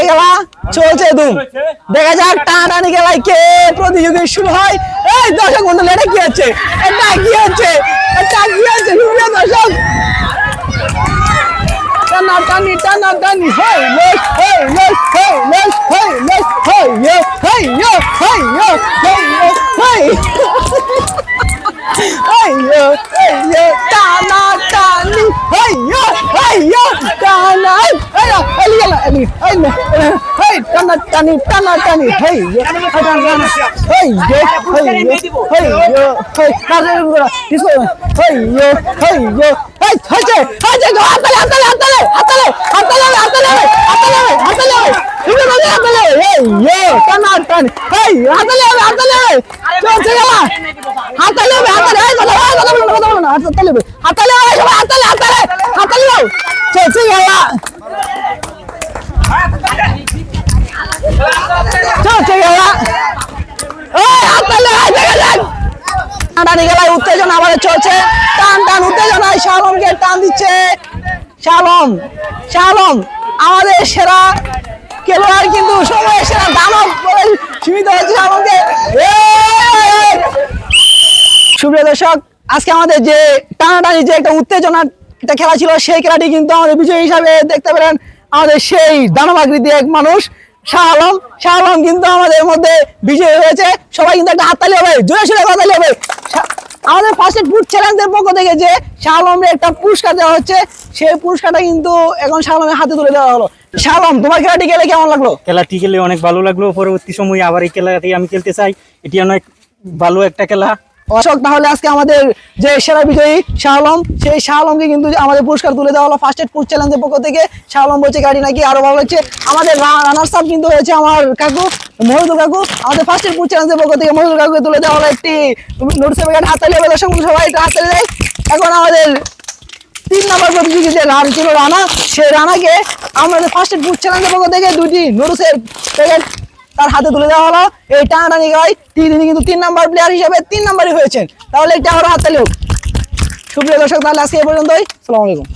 খেলা চলছে ধুম। দেখা যাক টানাটানি খেলায় কে প্রতিযোগী শুরু হয়। এই দর্শক মন্ডলী, এটা কি হচ্ছে? এটা কি হচ্ছে? সুপ্রিয় দর্শক, টানাটানি টানাটানি হেই লেস হেই লেস হেই লেস হেই লেস হেই ইয়ো হেই ইয়ো হেই ইয়ো হেই ইয়ো হেই হেই ইয়ো টানাটানি হেই ইয়ো টানা এলি গেল এলি হেই টানাটানি হেই ইয়ো হেই ইয়ো হেই ইয়ো হেই কাজে গুড়া কিছু হেই ইয়ো হেই হচ্ছে উত্তেজনা আবার চলছে, টান টান উত্তেজনায় শালমকে টান দিচ্ছে। শালম আমাদের সেরা খেলোয়াড়, কিন্তু সময়ের সেরা দানব বলে সীমিত হয়েছে শালমকে। সুপ্রিয় দর্শক, আজকে আমাদের যে টানাটানি যে একটা উত্তেজনা একটা খেলা ছিল, সেই খেলাটি কিন্তু আমাদের বিজয়ী হিসাবে দেখতে পেলেন আমাদের সেই দানবাকৃতি এক মানুষ শালম কিন্তু আমাদের মধ্যে বিজয়ী হয়েছে। সবাই কিন্তু একটা হাততালি হবে, জোরে সোরে হাততালি হবে। আমাদের ফার্স্ট ফুড চ্যালেঞ্জের পক্ষ থেকে যে শালমকে একটা পুরস্কার দেওয়া হচ্ছে, সেই পুরস্কারটা কিন্তু এখন শালমের হাতে তুলে দেওয়া হলো। শালম, তোমার খেলাটি খেলে কেমন লাগলো? খেলাটি খেলে অনেক ভালো লাগলো। পরবর্তী সময়ে আবার এই খেলাটি আমি খেলতে চাই। এটি অনেক ভালো একটা খেলা। অশোক, তাহলে আজকে আমাদের যে সেরা বিজয়ী শালম, সেই শালমকে কিন্তু আমাদের পুরস্কার তুলে দেওয়া হলো ফার্স্ট ফুড চ্যালেঞ্জের পক্ষ থেকে। শালম বলছে গাড়ি নাকি আরো ভালো হচ্ছে। আমাদের রানার্স আপ কিন্তু হয়েছে আমার কাকু মহিদুল কাকু। আমাদের ফার্স্ট ফুড চ্যালেঞ্জের পক্ষ থেকে মহিদুল কাকুকে তুলে দেওয়া হলো একটি নোটিসের প্যাকেট। হাততালি হবে দর্শক, সবাই একটু হাততালি দেয়। এখন আমাদের 3 নম্বর প্রতিযোগী যে রান ছিল রানা, সেই রানাকে আমাদের ফার্স্ট ফুড চ্যালেঞ্জের পক্ষ থেকে 2টি নোটিসের প্যাকেট তার হাতে তুলে দেওয়া হলো। এই টানাটানি গায় তিনি কিন্তু 3 নাম্বার প্লেয়ার হিসেবে 3 নাম্বারই হয়েছেন। তাহলে এটা আরো হাততালি হোক। সুপ্রিয় দর্শক, তাহলে আজকে এই পর্যন্তই। আসসালামু আলাইকুম।